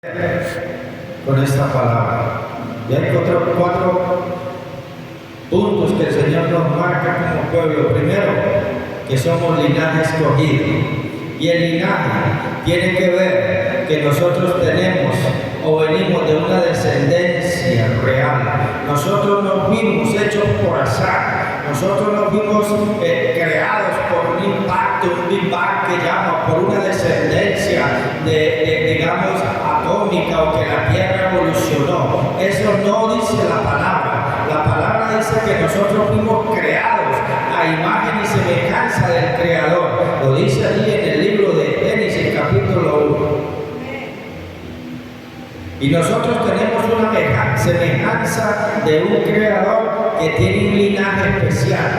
con esta palabra. Ya encontré 4 puntos que el Señor nos marca como pueblo. Primero, que somos linaje escogido. Y el linaje tiene que ver que nosotros tenemos o venimos de una descendencia real. Nosotros no fuimos hechos por azar. Nosotros no fuimos creados por un impacto, un Big Bang que llama, por una descendencia digamos, atómica o que la Tierra evolucionó. Eso no dice la palabra. La palabra dice que nosotros fuimos creados a imagen y semejanza del Creador. Lo dice allí en el libro de Génesis, capítulo 1. Y nosotros tenemos una semejanza de un Creador que tiene un linaje especial.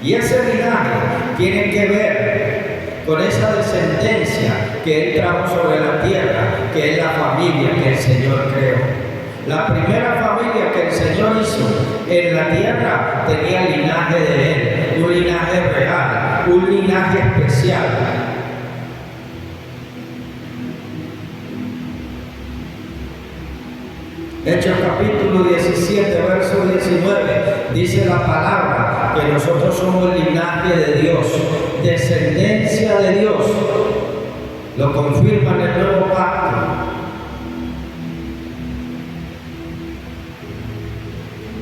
Y ese linaje tiene que ver con esa descendencia que Él trajo sobre la tierra, que es la familia que el Señor creó. La primera familia que el Señor hizo en la tierra tenía el linaje de Él, un linaje real, un linaje especial. Hechos capítulo 17, verso 19, dice la palabra que nosotros somos el linaje de Dios, descendencia de Dios. Lo confirma en el nuevo pacto.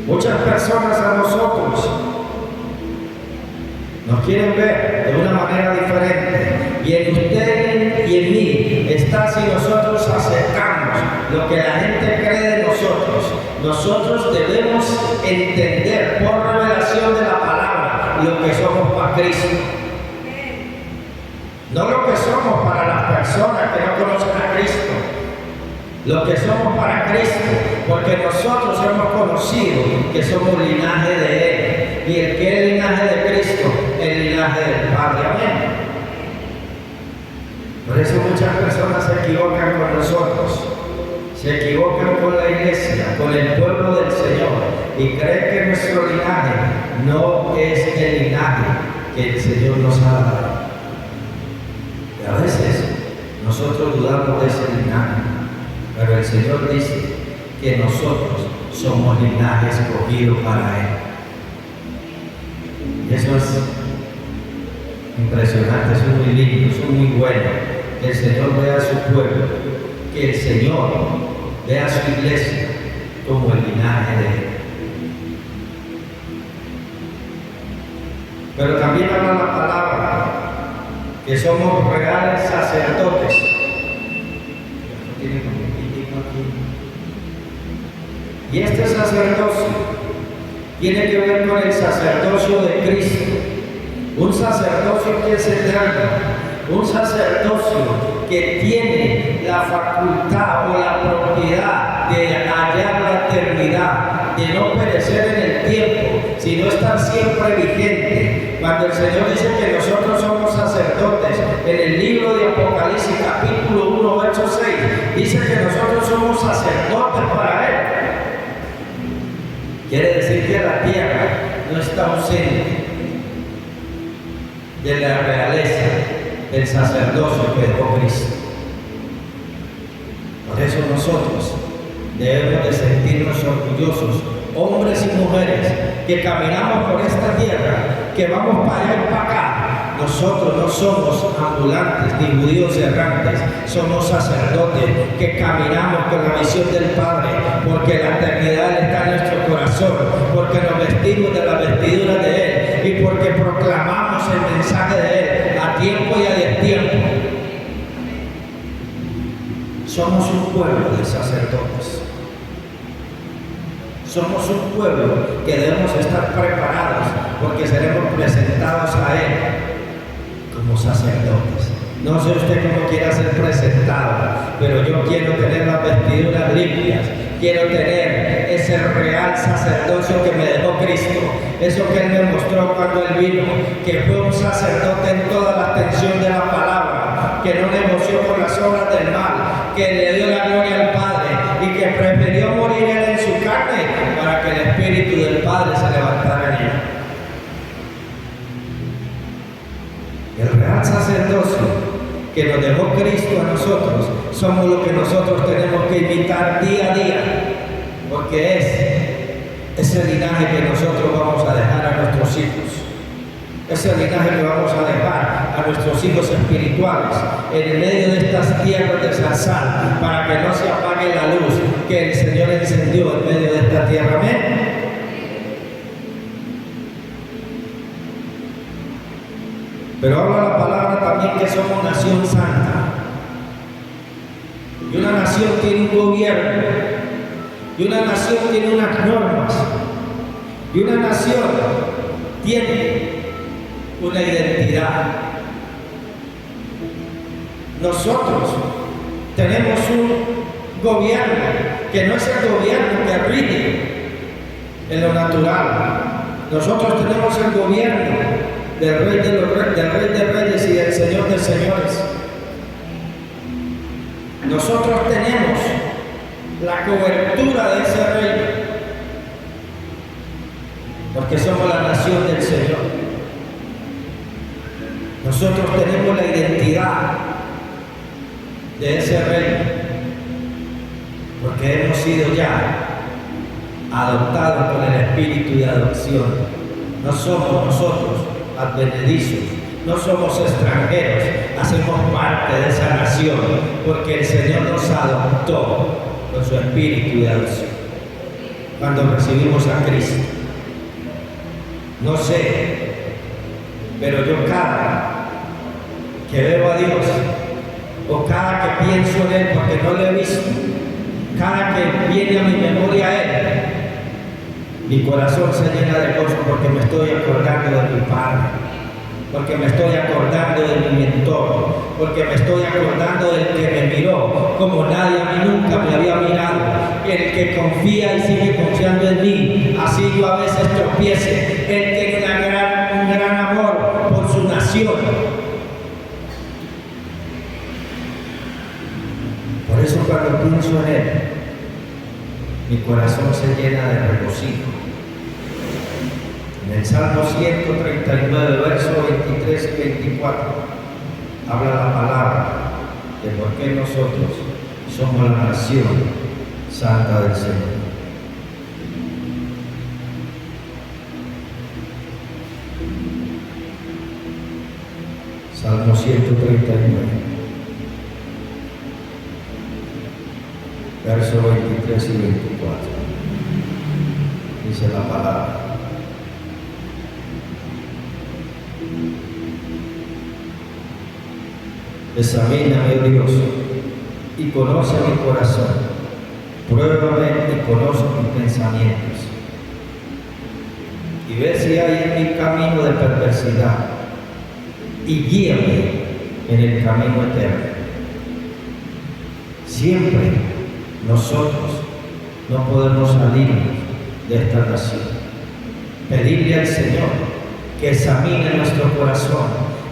Muchas personas a nosotros nos quieren ver de una manera diferente. Y en usted y en mí está si nosotros aceptamos lo que la gente cree de nosotros. Nosotros debemos entender por revelación de la palabra lo que somos para Cristo. No lo que somos para las personas que no conocen a Cristo. Lo que somos para Cristo, porque nosotros hemos conocido que somos linaje de Él. Y el que es el linaje de Cristo, el linaje del Padre. Amén. Por eso muchas personas se equivocan con nosotros, se equivocan con la iglesia, con el pueblo del Señor, y creen que nuestro linaje no es el linaje que el Señor nos ha dado. Y a veces nosotros dudamos de ese linaje, pero el Señor dice que nosotros somos linaje escogido para Él. Y eso es impresionante, eso es muy lindo, eso es muy bueno. Que el Señor vea a su pueblo, que el Señor vea a su iglesia como el linaje de Él. Pero también habla la palabra que somos reales sacerdotes. Y este sacerdocio tiene que ver con el sacerdocio de Cristo. Un sacerdocio que es eterno. Un sacerdocio que tiene la facultad o la propiedad de hallar la eternidad, de no perecer en el tiempo, sino estar siempre vigente. Cuando el Señor dice que nosotros somos sacerdotes, en el libro de Apocalipsis capítulo 1, verso 6, dice que nosotros somos sacerdotes para Él. Quiere decir que la tierra no está ausente de la realeza del sacerdocio que dejó Cristo. Por eso nosotros debemos de sentirnos orgullosos, hombres y mujeres, que caminamos por esta tierra, que vamos para allá y para acá. Nosotros no somos ambulantes ni judíos errantes, somos sacerdotes que caminamos con la visión del Padre, porque la eternidad está en nuestro corazón, porque nos vestimos de la vestidura de Él y porque proclamamos el mensaje de Él a tiempo y a destiempo. Somos un pueblo de sacerdotes. Somos un pueblo que debemos estar preparados porque seremos presentados a Él como sacerdotes. No sé usted cómo quiera ser presentado, pero yo quiero tener las vestiduras limpias. Quiero tener ese real sacerdocio que me dejó Cristo. Eso que Él me mostró cuando Él vino, que fue un sacerdote en toda la extensión de la palabra, que no negoció con las obras del mal, que le dio la gloria al Padre y que prefirió morir Él en su carne para que el Espíritu del Padre se levantara en Él. El real sacerdocio que nos dejó Cristo a nosotros, somos lo que nosotros tenemos que imitar día a día, porque es ese linaje que nosotros vamos a dejar a nuestros hijos, ese linaje que vamos a dejar a nuestros hijos espirituales en medio de estas tierras de sal, para que no se apague la luz que el Señor encendió en medio de esta tierra. Amén. Pero habla la palabra también que somos nación santa. Y una nación tiene un gobierno. Y una nación tiene unas normas. Y una nación tiene una identidad. Nosotros tenemos un gobierno que no es el gobierno que rige en lo natural. Nosotros tenemos el gobierno del Rey de Reyes y del Señor de Señores. Nosotros tenemos la cobertura de ese Rey, porque somos la nación del Señor. Nosotros tenemos la identidad de ese Rey, porque hemos sido ya adoptados con el espíritu de adopción. No somos nosotros advenedizos, no somos extranjeros, hacemos parte de esa nación, porque el Señor nos adoptó con su espíritu de adopción cuando recibimos a Cristo. No sé, pero yo cada que veo a Dios, o cada que pienso en Él, porque no lo he visto, cada que viene a mi memoria Él, mi corazón se llena de gozo, porque me estoy acordando de mi Padre, porque me estoy acordando de mi mentor, porque me estoy acordando del que me miró como nadie a mí nunca me había mirado, el que confía y sigue confiando en mí, así yo a veces tropiece. Él tiene un gran amor por su nación. Por eso cuando pienso en Él, mi corazón se llena de regocijo. En el Salmo 139, versos 23 y 24, habla la palabra de por qué nosotros somos la nación santa del Señor. Salmo 139, versos 23 y 24. Dice la palabra: examíname, oh Dios, y conoce mi corazón. Pruébame y conoce mis pensamientos. Y ve si hay en mi camino de perversidad, y guíame en el camino eterno. Siempre nosotros no podemos salir de esta nación. Pedirle al Señor que examine nuestro corazón,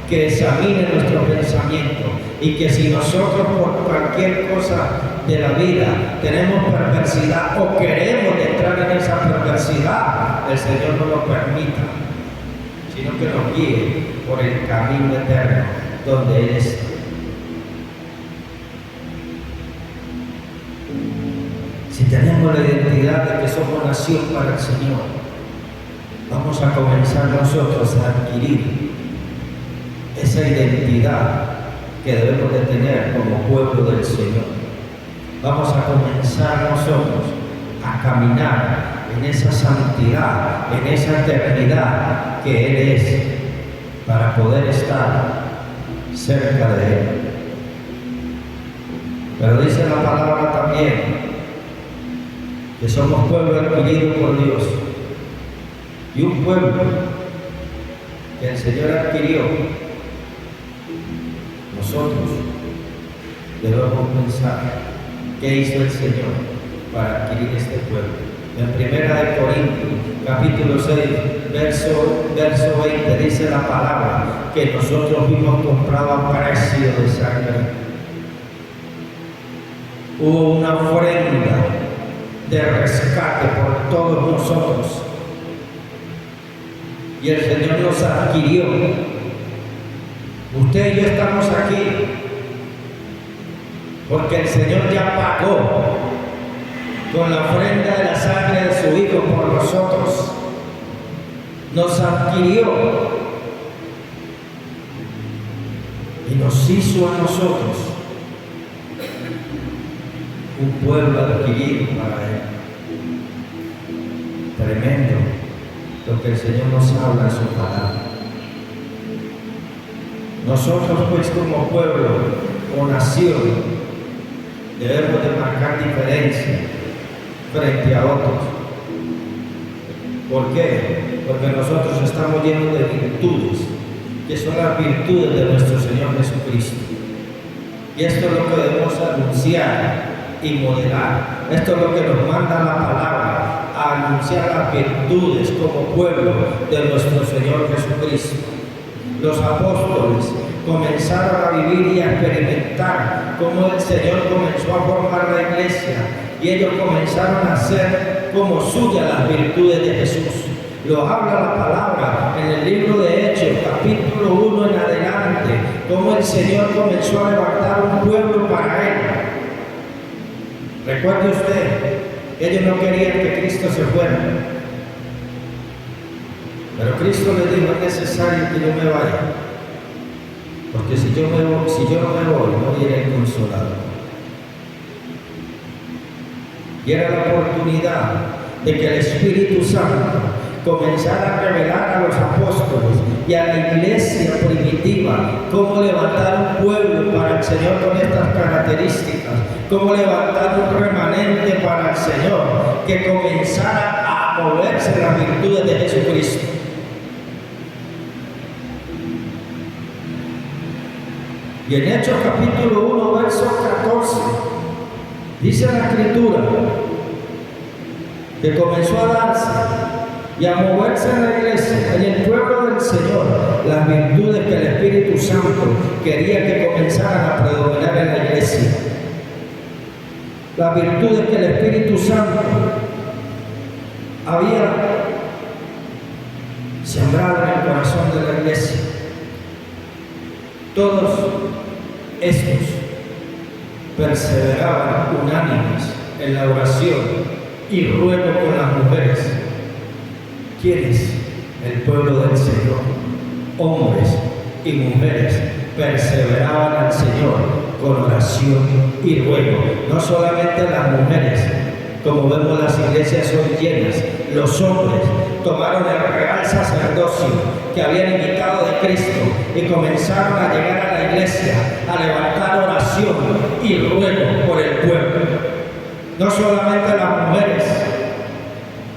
que examine nuestro pensamiento, y que si nosotros por cualquier cosa de la vida tenemos perversidad o queremos entrar en esa perversidad, el Señor no lo permita, sino que nos guíe por el camino eterno donde Él está. Si tenemos la identidad de que somos nación para el Señor, vamos a comenzar nosotros a adquirir esa identidad que debemos de tener como pueblo del Señor. Vamos a comenzar nosotros a caminar en esa santidad, en esa eternidad que Él es, para poder estar cerca de Él. Pero dice la palabra también que somos pueblo adquirido por Dios, y un pueblo que el Señor adquirió. Nosotros debemos pensar qué hizo el Señor para adquirir este pueblo. En 1 Corintios, capítulo 6, verso 20, dice la palabra que nosotros fuimos comprados a precio de sangre. Hubo una ofrenda de rescate por todos nosotros, y el Señor nos adquirió. Usted y yo estamos aquí porque el Señor ya pagó con la ofrenda de la sangre de su Hijo por nosotros. Nos adquirió y nos hizo a nosotros un pueblo adquirido para Él. Tremendo lo que el Señor nos habla en su palabra. Nosotros pues como pueblo o nación debemos de marcar diferencia frente a otros. ¿Por qué? Porque nosotros estamos llenos de virtudes, que son las virtudes de nuestro Señor Jesucristo. Y esto es lo que debemos anunciar y modelar. Esto es lo que nos manda la palabra, a anunciar las virtudes como pueblo de nuestro Señor Jesucristo. Los apóstoles comenzaron a vivir y a experimentar cómo el Señor comenzó a formar la iglesia, y ellos comenzaron a hacer como suyas las virtudes de Jesús. Lo habla la palabra en el libro de Hechos, capítulo 1 en adelante, cómo el Señor comenzó a levantar un pueblo para Él. Recuerde usted, ellos no querían que Cristo se fuera, pero Cristo les dijo: es necesario que yo me vaya, porque si yo no me voy, no viene el Consolador. Y era la oportunidad de que el Espíritu Santo comenzara a revelar a los apóstoles y a la iglesia primitiva cómo levantar un pueblo para el Señor con estas características, cómo levantar un remanente para el Señor que comenzara a moverse en las virtudes de Jesucristo. Y en Hechos capítulo 1, verso 14, dice la Escritura que comenzó a darse y a moverse en la iglesia, en el pueblo del Señor, las virtudes que el Espíritu Santo quería que comenzaran a predominar en la iglesia. Las virtudes que el Espíritu Santo había sembrado en el corazón de la iglesia. Todos estos perseveraban unánimes en la oración y ruego con las mujeres. ¿Quiénes? El pueblo del Señor. Hombres y mujeres perseveraban al Señor con oración y ruego. No solamente las mujeres, como vemos las iglesias hoy llenas, los hombres tomaron el real sacerdocio que habían imitado de Cristo y comenzaron a llegar a la iglesia a levantar oración y ruego por el pueblo. No solamente las mujeres,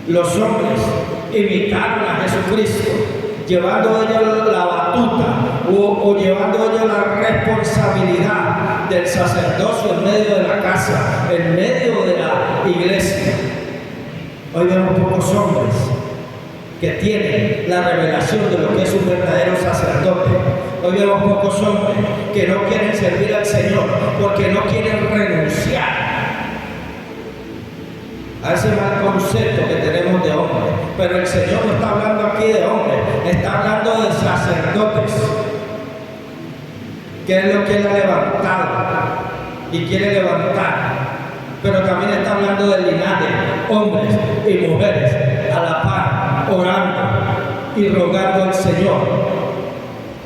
los hombres imitaron a Jesucristo, llevando ellos la batuta o llevando ellos la responsabilidad del sacerdocio en medio de la casa, en medio de la iglesia. Hoy vemos pocos hombres que tienen la revelación de lo que es un verdadero sacerdote. Hoy vemos pocos hombres que no quieren servir al Señor porque no quieren renunciar a ese mal concepto que tenemos de hombre. Pero el Señor no está hablando aquí de hombres, está hablando de sacerdotes, que es lo que Él ha levantado y quiere levantar. Pero también está hablando del linaje, hombres y mujeres a la par, orando y rogando al Señor,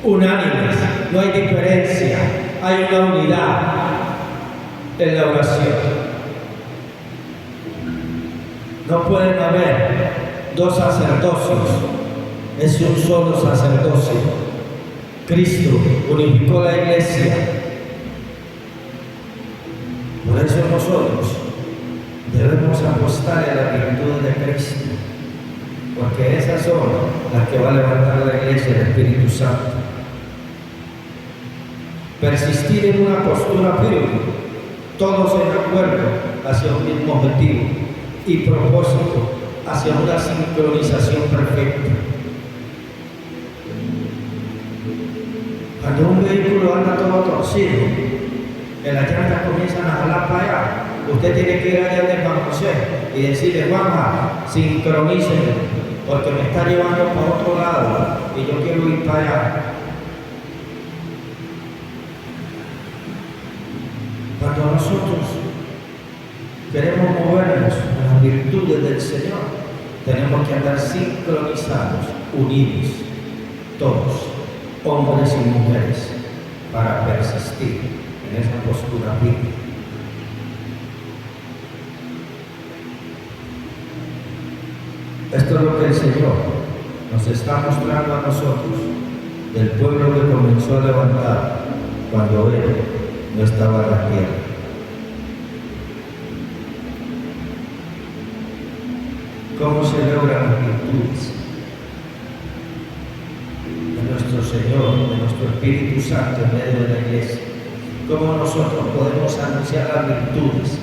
unánimes. No hay diferencia, hay una unidad en la oración. No pueden haber dos sacerdocios, es un solo sacerdocio. Cristo unificó la iglesia. Por eso nosotros debemos apostar en la virtud de Cristo, porque esas son las que va a levantar la iglesia del Espíritu Santo. Persistir en una postura firme, todos en acuerdo hacia un mismo objetivo y propósito, hacia una sincronización perfecta. Cuando un vehículo anda todo torcido, que las llantas comienzan a jalar para allá, usted tiene que ir allá de Juan José y decirle: Juanma, sincroníceme, porque me está llevando para otro lado y yo quiero ir para allá. Cuando nosotros queremos movernos en las virtudes del Señor, tenemos que andar sincronizados, unidos, todos, hombres y mujeres, para persistir en esa postura firme. Esto es lo que el Señor nos está mostrando a nosotros, del pueblo que comenzó a levantar cuando Él no estaba en la tierra. ¿Cómo se logran las virtudes de nuestro Señor, de nuestro Espíritu Santo en medio de la iglesia? ¿Cómo nosotros podemos anunciar las virtudes?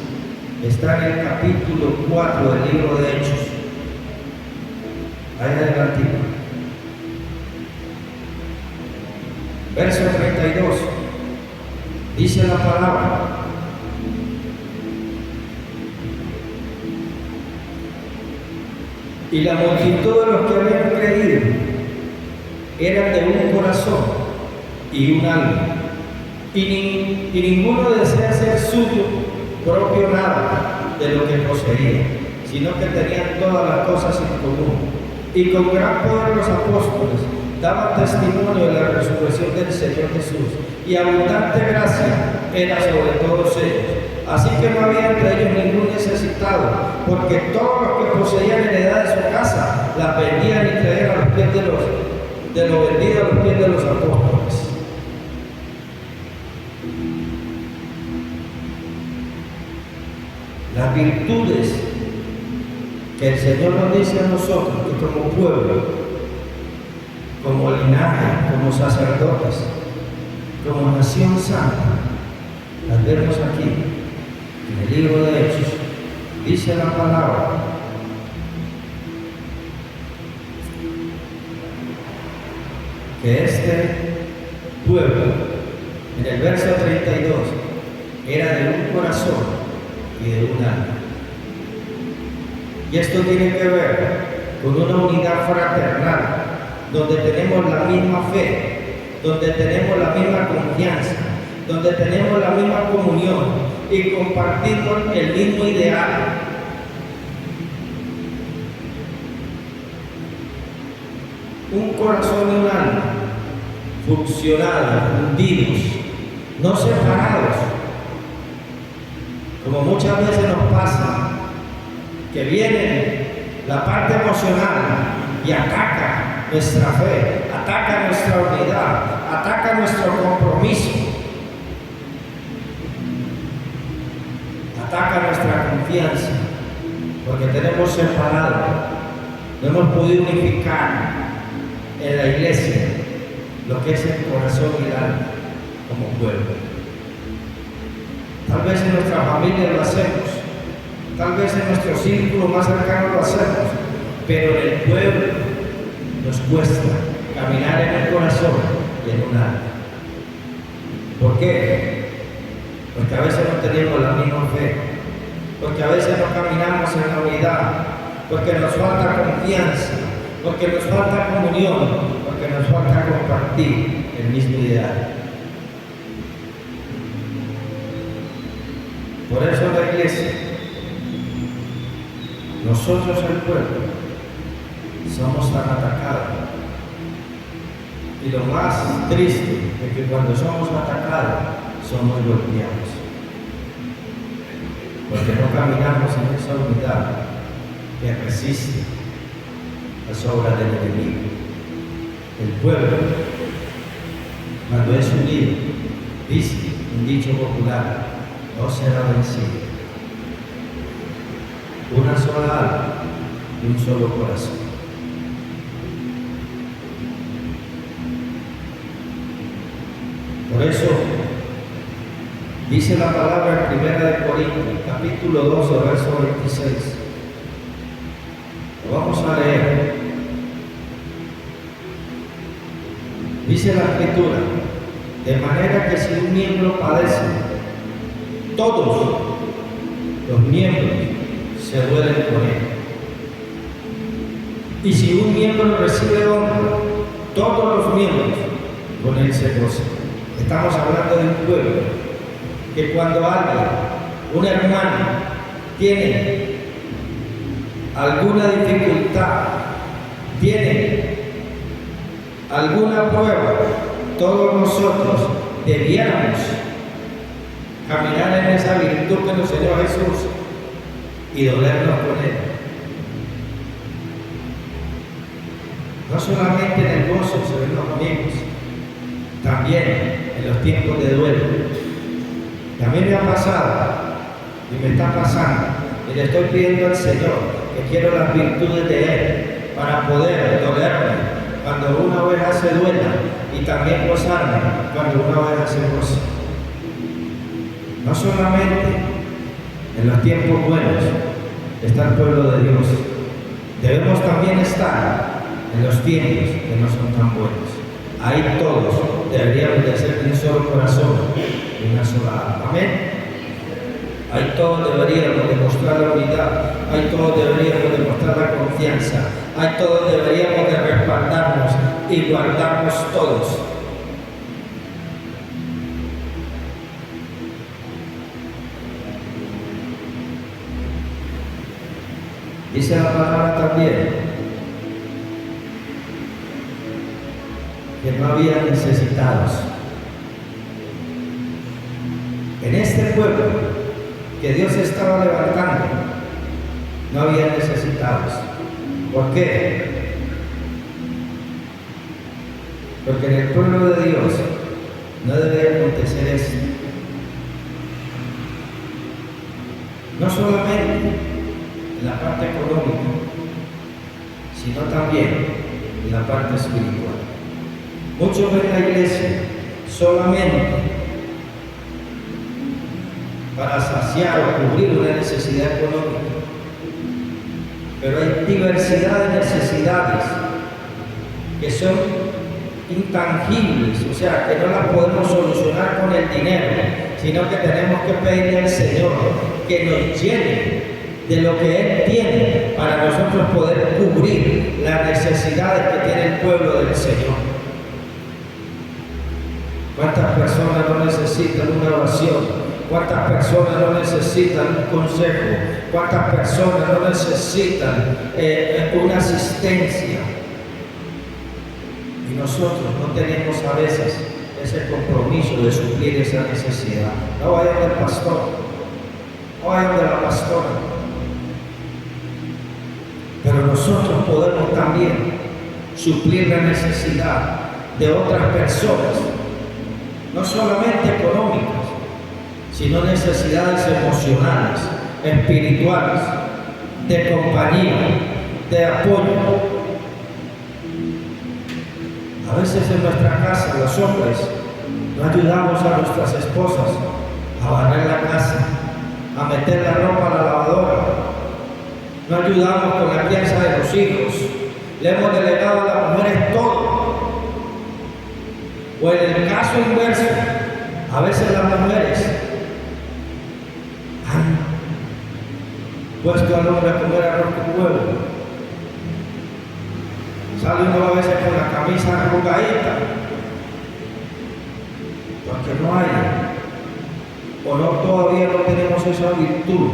Está en el capítulo 4 del libro de Hechos. Ahí adelante. Verso 32. Dice la palabra: y la multitud de los que habían creído eran de un corazón y un alma, y ninguno desea ser suyo propio nada de lo que poseía, sino que tenían todas las cosas en común. Y con gran poder los apóstoles daban testimonio de la resurrección del Señor Jesús, y abundante gracia era sobre todos ellos. Así que no había entre ellos ningún necesitado, porque todos los que poseían heredad de su casa la vendían y traían a los pies de lo vendido a los pies de los apóstoles. Las virtudes que el Señor nos dice a nosotros, que como pueblo, como linaje, como sacerdotes, como nación santa, las vemos aquí en el libro de Hechos. Dice la palabra que este pueblo, en el verso 32, era de un corazón y de un alma. Y esto tiene que ver con una unidad fraternal, donde tenemos la misma fe, donde tenemos la misma confianza, donde tenemos la misma comunión y compartimos el mismo ideal. Un corazón y un alma fusionados, unidos, no separados, como muchas veces nos pasa, que viene la parte emocional y ataca nuestra fe, ataca nuestra unidad, ataca nuestro compromiso, ataca nuestra confianza, porque tenemos separado, no hemos podido unificar en la iglesia lo que es el corazón y el alma como pueblo. Tal vez en nuestra familia lo hacemos, tal vez en nuestro círculo más cercano lo hacemos, pero en el pueblo nos cuesta caminar en el corazón y en un alma. ¿Por qué? Porque a veces no tenemos la misma fe, porque a veces no caminamos en la unidad, porque nos falta confianza, porque nos falta comunión, porque nos falta compartir el mismo ideal. Por eso la iglesia, nosotros el pueblo, somos tan atacados. Y lo más triste es que cuando somos atacados, somos golpeados. Porque no caminamos en esa unidad que resiste las obras del enemigo. El pueblo, cuando es unido, dice un dicho popular, no será vencido. Una sola alma y un solo corazón. Por eso dice la palabra en 1 Corintios, capítulo 12, verso 26. Lo vamos a leer. Dice la Escritura: de manera que si un miembro padece, todos los miembros se duelen con él. Y si un miembro recibe honra, todos los miembros con él se gozan. Estamos hablando de un pueblo que cuando alguien, un hermano, tiene alguna dificultad, tiene alguna prueba, todos nosotros debiéramos caminar en esa virtud que nos enseñó Jesús y dolernos con Él. No solamente en el gozo se ven los amigos, también en los tiempos de duelo. Y a mí me ha pasado y me está pasando, y le estoy pidiendo al Señor que quiero las virtudes de Él para poder dolerme cuando una oveja se duela y también gozarme cuando una oveja se goza. No solamente en los tiempos buenos está el pueblo de Dios, debemos también estar en los tiempos que no son tan buenos. Ahí todos deberíamos de ser de un solo corazón y una sola alma. Amén. Ahí todos deberíamos demostrar la unidad, ahí todos deberíamos demostrar la confianza, ahí todos deberíamos de respaldarnos y guardarnos todos. Dice la palabra también que no había necesitados. En este pueblo que Dios estaba levantando, no había necesitados. ¿Por qué? Porque en el pueblo de Dios no debe acontecer esto. No solamente en la parte económica, sino también en la parte espiritual. Muchos ven la iglesia solamente para saciar o cubrir una necesidad económica, pero hay diversidad de necesidades que son intangibles, o sea, que no las podemos solucionar con el dinero, sino que tenemos que pedirle al Señor que nos llene de lo que Él tiene para nosotros poder cubrir las necesidades que tiene el pueblo del Señor. ¿Cuántas personas no necesitan una oración? ¿Cuántas personas no necesitan un consejo? ¿Cuántas personas no necesitan una asistencia? Y nosotros no tenemos a veces ese compromiso de suplir esa necesidad. No vayan del pastor, no vayan de la pastora. Pero nosotros podemos también suplir la necesidad de otras personas, no solamente económicas, sino necesidades emocionales, espirituales, de compañía, de apoyo. A veces en nuestra casa los hombres no ayudamos a nuestras esposas a barrer la casa, a meter la ropa a la lavadora, no ayudamos con la crianza de los hijos, le hemos delegado a las mujeres todo. O en el caso inverso, a veces las mujeres han puesto al hombre a comer arroz con huevo. Sale uno a veces con la camisa arrugadita, porque no hay, o no, todavía no tenemos esa virtud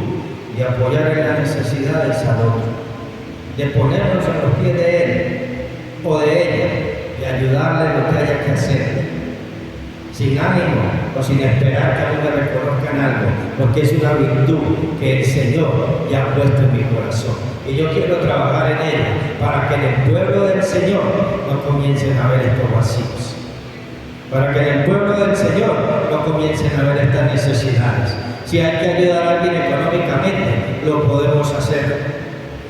de apoyar en las necesidades al otro, de ponernos a los pies de él o de ella y ayudarle en lo que haya que hacer, sin ánimo o sin esperar que a mí me reconozcan algo, porque es una virtud que el Señor ya ha puesto en mi corazón. Y yo quiero trabajar en ella para que en el pueblo del Señor no comiencen a ver estos vacíos, para que en el pueblo del Señor no comiencen a ver estas necesidades. Si hay que ayudar a alguien económicamente, lo podemos hacer,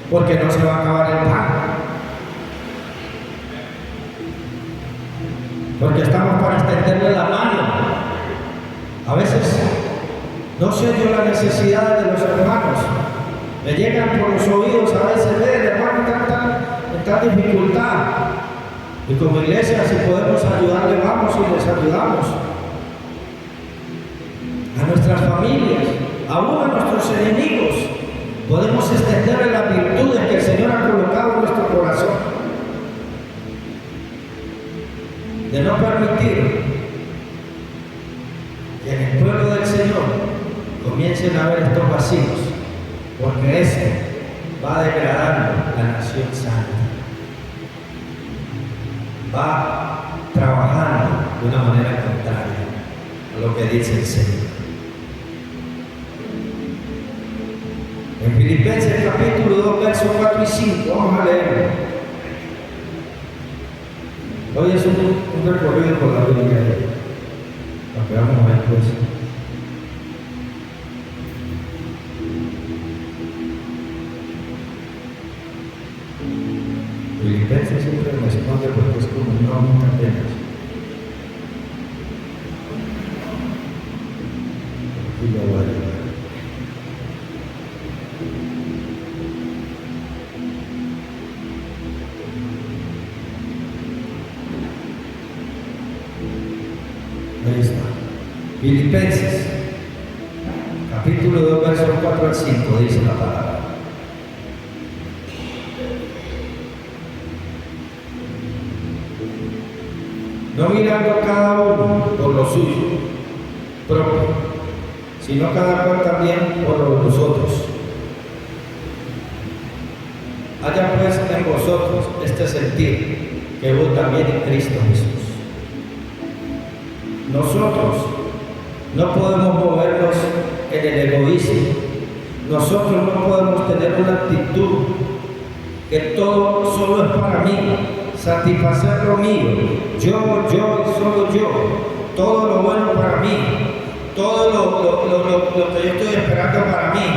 porque no se va a acabar el pan. Porque estamos para extenderle la mano. A veces no sé yo las necesidades de los hermanos. Me llegan por los oídos a veces, el hermano está en dificultad. Y como iglesia, si podemos ayudarle, vamos y les ayudamos. A nuestras familias, aún a nuestros enemigos, podemos extenderle las virtudes que el Señor ha colocado en nuestro corazón. De no permitir que en el pueblo del Señor comiencen a ver estos vacíos, porque eso va degradando la nación santa, va trabajando de una manera contraria a lo que dice el Señor. En Filipenses capítulo 2, versos 4 y 5, vamos a leerlo. Hoy es un recorrido por la Biblia, lo que vamos a ver pues. Filipenses siempre me responde porque es como no nunca apenas. Aquí lo voy a leer. Ahí está. Filipenses, capítulo 2, versos 4 al 5, dice la palabra. No mirando a cada uno por lo suyo propio, sino cada cual también por lo de los otros. Haya pues en vosotros este sentir que hubo también en Cristo Jesús. Nosotros no podemos movernos en el egoísmo. Nosotros no podemos tener una actitud que todo solo es para mí, satisfacer lo mío, yo y solo yo, todo lo bueno para mí, todo lo que yo estoy esperando para mí,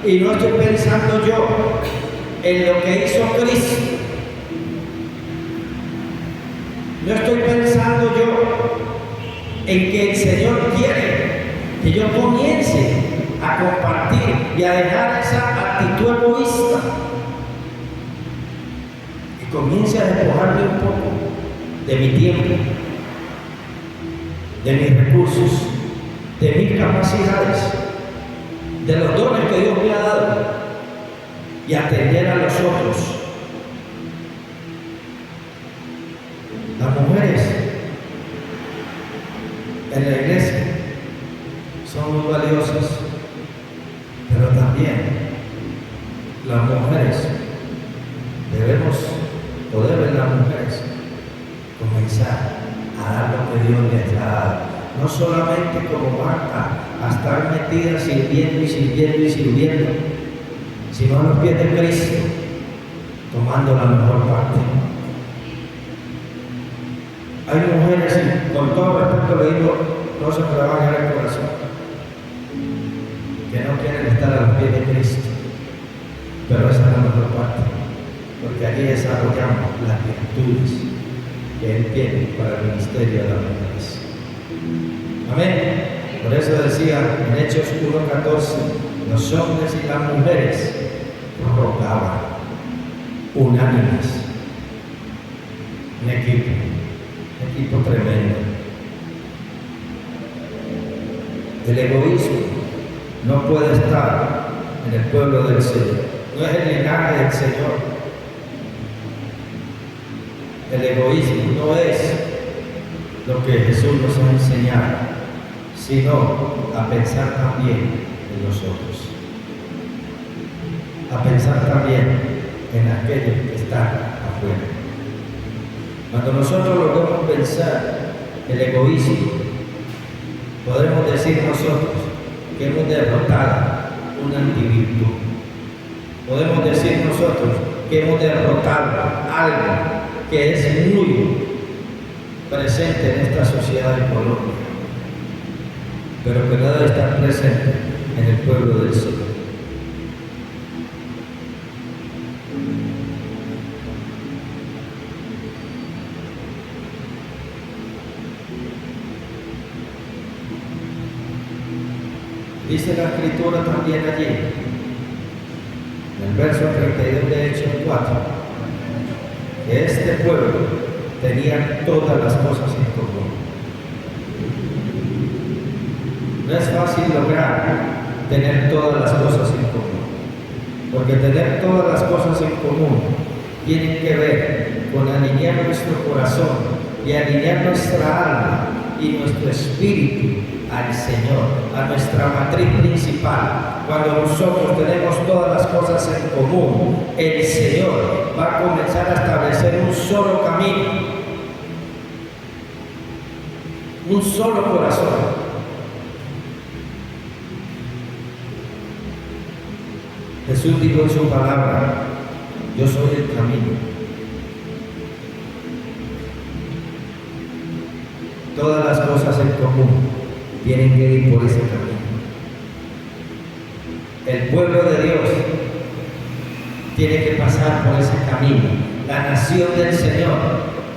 y no estoy pensando yo en lo que hizo Cristo. No estoy pensando yo en que el Señor quiere que yo comience a compartir y a dejar esa actitud egoísta y comience a despojarme un poco de mi tiempo, de mis recursos, de mis capacidades, de los dones que Dios me ha dado y atender a los otros. Las mujeres en la iglesia son muy valiosas, pero también las mujeres debemos poder ver las mujeres comenzar a dar lo que Dios les ha dado, no solamente como Marta a estar metida sirviendo y sirviendo y sirviendo, sino a los pies de Cristo tomando la mejor parte. Hay mujeres, y con todo respeto le digo, no se me va a bajar el corazón, que no quieren estar a los pies de Cristo, pero esa es la mejor parte, porque allí desarrollamos las virtudes que Él tiene para el ministerio de las mujeres. Amén. Por eso decía en Hechos 1:14, los hombres y las mujeres rogaban unánimes, un equipo tremendo. El egoísmo no puede estar en el pueblo del Señor, no es el linaje del Señor. El egoísmo no es lo que Jesús nos ha enseñado, sino a pensar también en los otros, a pensar también en aquellos que están afuera. Cuando nosotros logramos pensar el egoísmo, podemos decir nosotros que hemos derrotado una antivirtud. Podemos decir nosotros que hemos derrotado algo que es muy presente en esta sociedad de Colombia, pero que no debe estar presente en el pueblo del Señor. Dice la Escritura también allí, en el verso 32 de Hechos 4, que este pueblo tenía todas las cosas en común. No es fácil lograr tener todas las cosas en común, porque tener todas las cosas en común tiene que ver con alinear nuestro corazón y alinear nuestra alma y nuestro espíritu al Señor, a nuestra matriz principal. Cuando nosotros tenemos todas las cosas en común, el Señor va a comenzar a establecer un solo camino, un solo corazón. Jesús dijo en su palabra: yo soy el camino. Todas las cosas en común tienen que ir por ese camino. El pueblo de Dios tiene que pasar por ese camino. La nación del Señor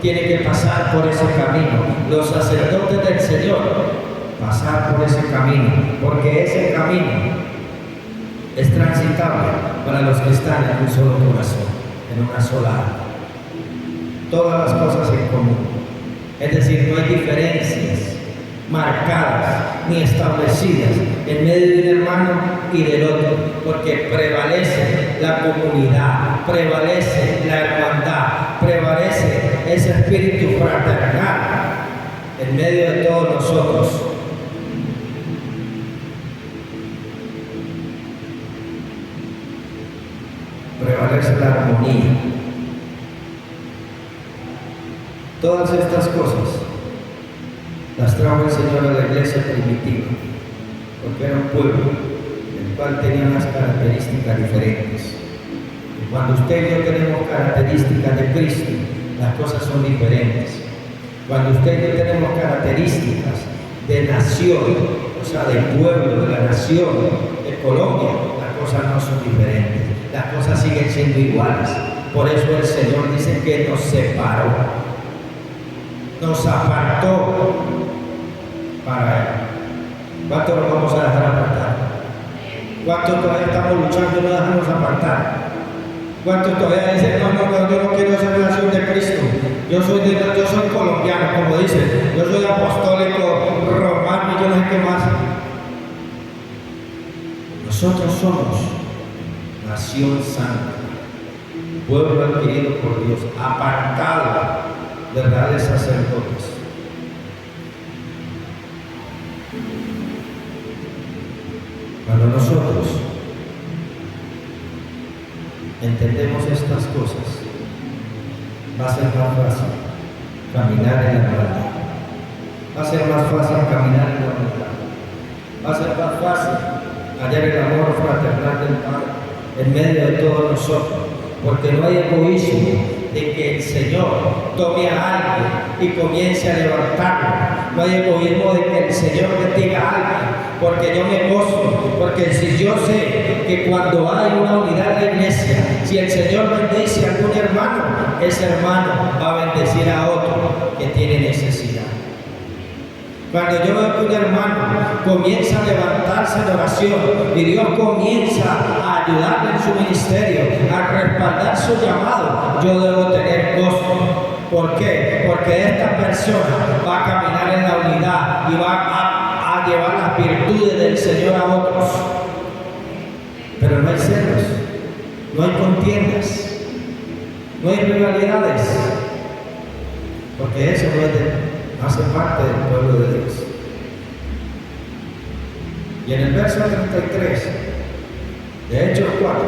tiene que pasar por ese camino. Los sacerdotes del Señor pasar por ese camino, porque ese camino es transitable para los que están en un solo corazón, en una sola alma. Todas las cosas en común. Es decir, no hay diferencias marcadas ni establecidas en medio de un hermano y del otro, porque prevalece la comunidad, prevalece la hermandad, prevalece ese espíritu fraternal en medio de todos nosotros. Prevalece la armonía. Todas estas cosas las trajo el Señor a la iglesia primitiva, porque era un pueblo el cual tenía unas características diferentes. Y cuando usted y yo tenemos características de Cristo, las cosas son diferentes. Cuando usted y yo tenemos características de nación, o sea, de pueblo, de la nación, de Colombia, las cosas no son diferentes. Las cosas siguen siendo iguales. Por eso el Señor dice que nos separó, nos apartó para Él. ¿Cuánto nos vamos a dejar apartar? ¿Cuántos todavía estamos luchando y no dejarnos apartar? ¿Cuántos todavía dicen, no, yo no quiero esa relación de Cristo? Yo soy colombiano, como dicen, yo soy apostólico, romano y yo no sé qué más. Nosotros somos nación santa, pueblo adquirido por Dios, apartado de reales sacerdotes. Cuando nosotros entendemos estas cosas, va a ser más fácil caminar en la verdad. Va a ser más fácil caminar en la verdad. Va a ser más fácil hallar el amor fraternal del Padre en medio de todos nosotros, porque no hay egoísmo de que el Señor tome a alguien y comience a levantarlo. No hay egoísmo de que el Señor bendiga a alguien, porque yo me gozo, porque si yo sé que cuando hay una unidad en la iglesia, si el Señor bendice a algún hermano, ese hermano va a bendecir a otro que tiene necesidad. Cuando yo veo que un hermano comienza a levantarse en oración y Dios comienza a ayudarle en su ministerio, a respaldar su llamado, yo debo tener gozo. ¿Por qué? Porque esta persona va a caminar en la unidad y va a llevar las virtudes del Señor a otros. Pero no hay celos, no hay contiendas, no hay rivalidades, porque eso no hace parte del pueblo de Dios. Y en el verso 33 de Hechos 4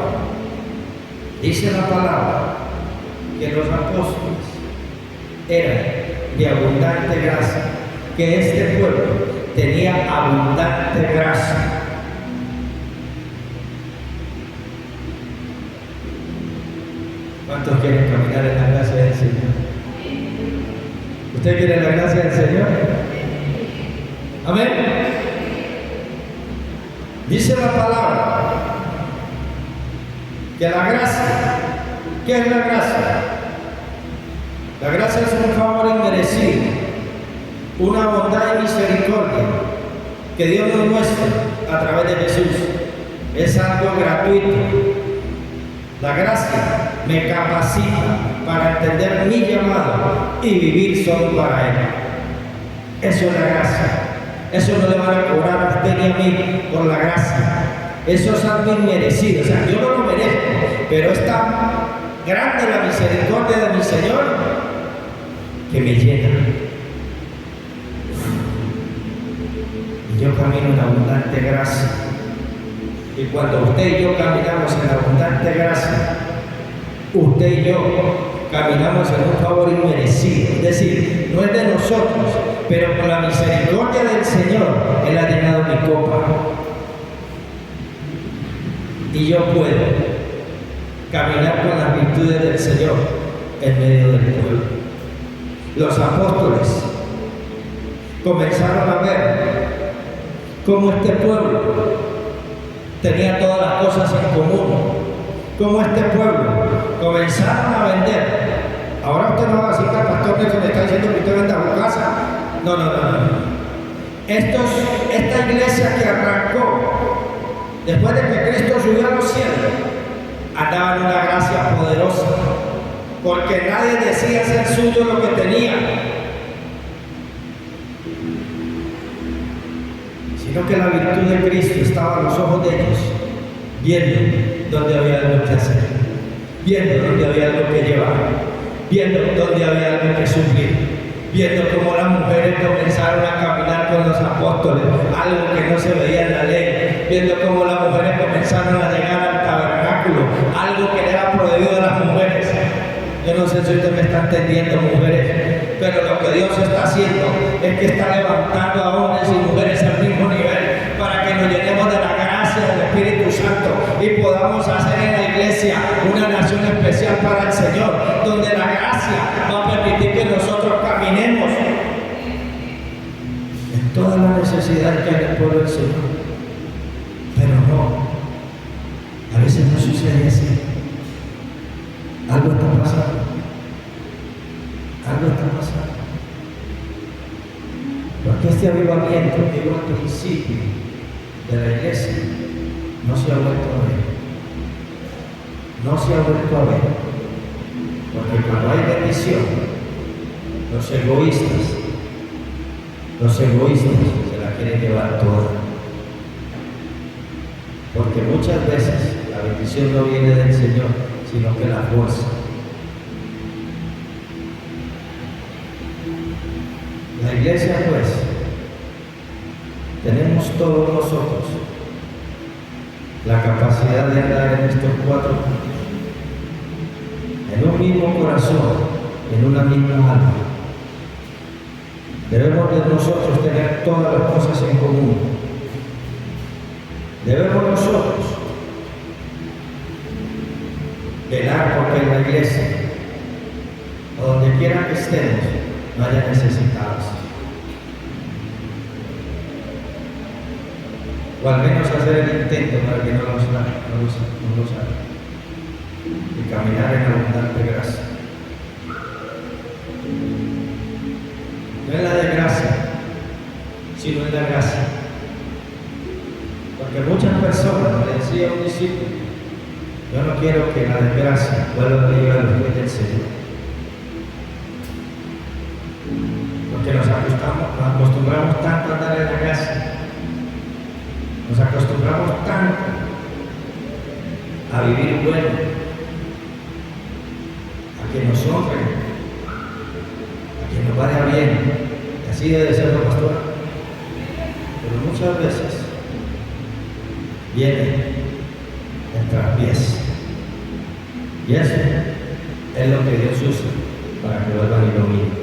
dice la palabra que los apóstoles eran de abundante gracia, que este pueblo tenía abundante gracia. ¿Cuántos quieren caminar en la gracia del Señor? ¿Usted quiere la gracia del Señor? Amén. Dice la palabra que la gracia, ¿qué es la gracia? La gracia es un favor inmerecido, una bondad y misericordia que Dios nos muestra a través de Jesús. Es algo gratuito. La gracia me capacita para entender mi llamado y vivir solo para Él. Eso es la gracia. Eso no le van a cobrar a usted ni a mí por la gracia. Eso es algo inmerecido. O sea, yo no lo merezco, pero es tan grande la misericordia de mi Señor que me llena. Y yo camino en abundante gracia. Y cuando usted y yo caminamos en abundante gracia, usted y yo caminamos en un favor inmerecido. Es decir, no es de nosotros, pero por la misericordia del Señor, Él ha llenado mi copa. Y yo puedo caminar con las virtudes del Señor en medio del pueblo. Los apóstoles comenzaron a ver cómo este pueblo tenía todas las cosas en común, cómo este pueblo comenzaron a vender. Ahora usted no va a decir que al pastor Nelson le está diciendo que usted venda su casa. No. Esta iglesia que arrancó después de que Cristo subió a los cielos, andaba en una gracia poderosa, porque nadie decía ser suyo lo que tenía, sino que la virtud de Cristo estaba a los ojos de ellos, viendo dónde había algo que hacer, viendo dónde había algo que llevar, viendo dónde había algo que suplir, viendo cómo las mujeres comenzaron a caminar con los apóstoles, algo que no se veía en la ley, viendo cómo las mujeres comenzaron a llegar al tabernáculo, algo que era prohibido a las mujeres. Yo no sé si ustedes me están entendiendo, mujeres, pero lo que Dios está haciendo es que está levantando a hombres y mujeres al mismo nivel para que nos llenemos de la gracia del Espíritu Santo y podamos hacer en la iglesia una nación especial para el Señor, donde la gracia va a permitir que nosotros caminemos en toda la necesidad que hay en el pueblo del Señor. Pero no, a veces no sucede así. Algo está pasando. Algo está pasando. Porque este avivamiento que llegó al principio de la iglesia no se ha vuelto a ver. No se ha vuelto a ver. Porque cuando hay bendición, los egoístas se la quieren llevar toda. Porque muchas veces la bendición no viene del Señor, sino que la fuerza. La iglesia, pues, tenemos todos nosotros la capacidad de andar en estos 4 puntos, en un mismo corazón, en una misma alma. Debemos de nosotros tener todas las cosas en común. Debemos nosotros velar porque en la iglesia, o donde quiera que estemos, no haya necesitados. O al menos hacer el intento para que no los hagan. Y caminar en abundante gracia. No es la de gracia, sino es la gracia. Porque muchas personas, le decía a un discípulo, yo no quiero que la desgracia vuelva a llegar a los pies del Señor. Porque nos acostumbramos tanto a andar en la gracia. Nos acostumbramos tanto a vivir bueno, a que nos honren, a que nos vaya bien. Y así debe ser la pastora. Pero muchas veces viene en traspiés. Y eso es lo que Dios usa para que vuelvan y lo miren.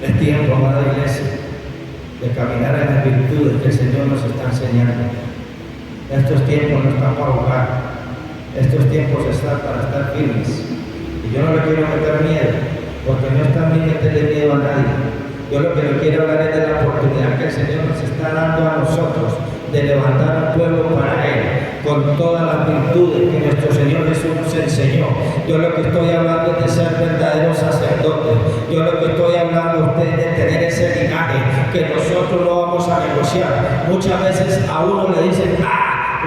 Es tiempo, amada iglesia, de caminar en las virtudes que el Señor nos está enseñando. Estos tiempos no están para jugar. Estos tiempos están para estar firmes. Y yo no le quiero meter miedo, porque no está bien meterle miedo a nadie. Yo lo que le quiero hablar es de la oportunidad que el Señor nos está dando a nosotros de levantar al pueblo para Él, con todas las virtudes que nuestro Señor Jesús nos enseñó. Yo lo que estoy hablando es de ser verdaderos sacerdotes. Yo lo que estoy hablando a ustedes de tener ese linaje que nosotros no vamos a negociar. Muchas veces a uno le dicen,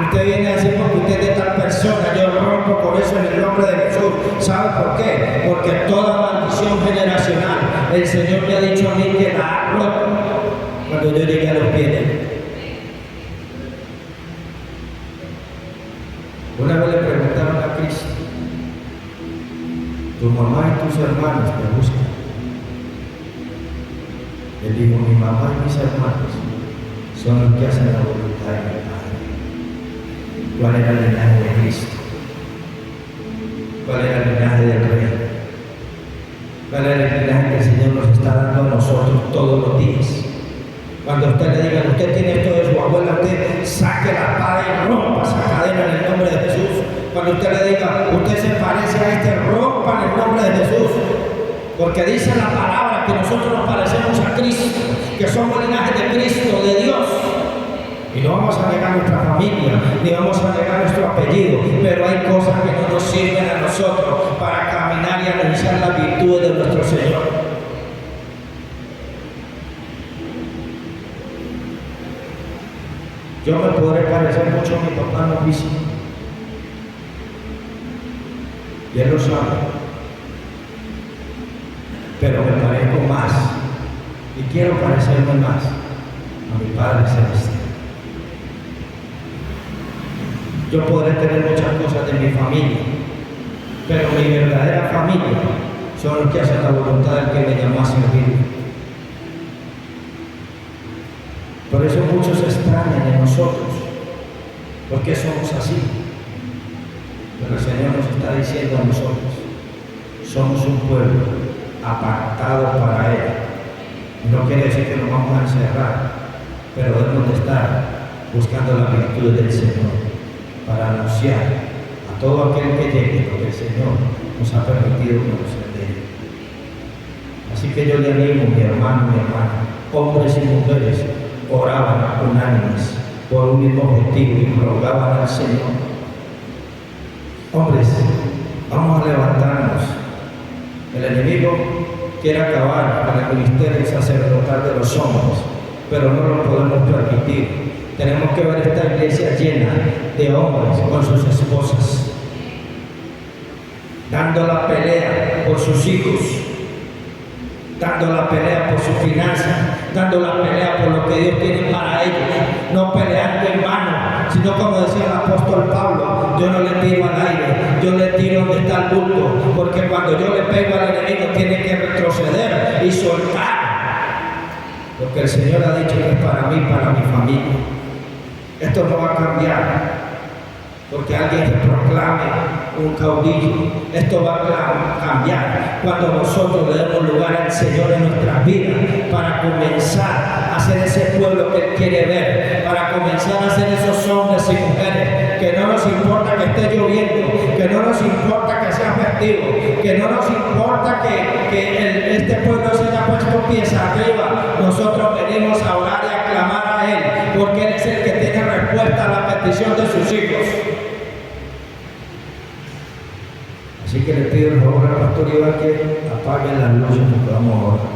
usted viene a decir porque usted es de tal persona, yo rompo por eso en el nombre de Jesús. ¿Sabe por qué? Porque toda maldición generacional, el Señor me ha dicho a mí que la ha roto cuando yo llegué a los pies de Él. Una vez le preguntaron a Cristo, tu mamá y tus hermanos te buscan. Le digo, mi mamá y mis hermanos son los que hacen la voluntad de mi Padre. ¿Cuál era el linaje de Cristo? ¿Cuál era el linaje del Rey? ¿Cuál era el linaje que el Señor nos está dando a nosotros todos los días? Cuando usted le diga, usted tiene esto de su abuela, usted saque la espada y rompa esa cadena en el nombre de Jesús. Cuando usted le diga, usted se parece a este, rompa en el nombre de Jesús. Porque dice la palabra que nosotros nos parecemos a Cristo, que somos linaje de Cristo, de Dios. Y no vamos a negar nuestra familia, ni vamos a negar nuestro apellido, pero hay cosas que no nos sirven a nosotros para caminar y anunciar las virtudes de nuestro Señor. Yo me podré parecer mucho a mi papá no físico, y él lo sabe, pero me parezco más y quiero parecerme más a mi Padre Celestial. Yo podré tener muchas cosas de mi familia, pero mi verdadera familia son los que hacen la voluntad del que me llamó a servir. Por eso muchos se extrañan en nosotros, porque somos así. Pero el Señor nos está diciendo a nosotros, somos un pueblo apartado para Él. No quiere decir que nos vamos a encerrar, pero debemos de estar buscando la virtud del Señor para anunciar a todo aquel que llegue lo que el Señor nos ha permitido conocer de Él. Así que yo le animo, mi hermano, mi hermana, hombres y mujeres, oraban unánimes por un mismo objetivo y rogaban al Señor. Hombres, vamos a levantarnos. El enemigo quiere acabar con el ministerio sacerdotal de los hombres, pero no lo podemos permitir. Tenemos que ver esta iglesia llena de hombres con sus esposas, dando la pelea por sus hijos, dando la pelea por sus finanzas, dando la pelea por lo que Dios tiene para ellos, no peleando en vano, sino como decía el apóstol Pablo, yo no le tiro al aire, yo le tiro donde está el bulto, porque cuando yo le pego al enemigo tiene que retroceder y soltar, porque el Señor ha dicho que es para mí, para mi familia. Esto no va a cambiar porque alguien se proclame un caudillo. Esto va a cambiar cuando nosotros le demos lugar al Señor en nuestras vidas para comenzar a ser ese pueblo que Él quiere ver, para comenzar a ser esos hombres y mujeres que no nos importa que esté lloviendo, que no nos importa que sea festivo, que no nos importa que este pueblo se haya puesto pies arriba. Nosotros venimos a orar y a clamar a Él, porque Él es el que tiene respuesta a la petición de sus hijos. Así que le pido el favor al pastor Iván que apague las luces porque vamos a orar.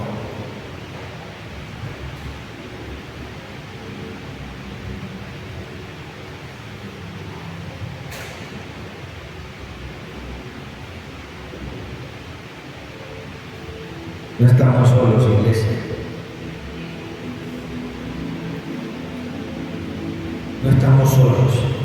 No estamos solos, iglesia. No estamos solos.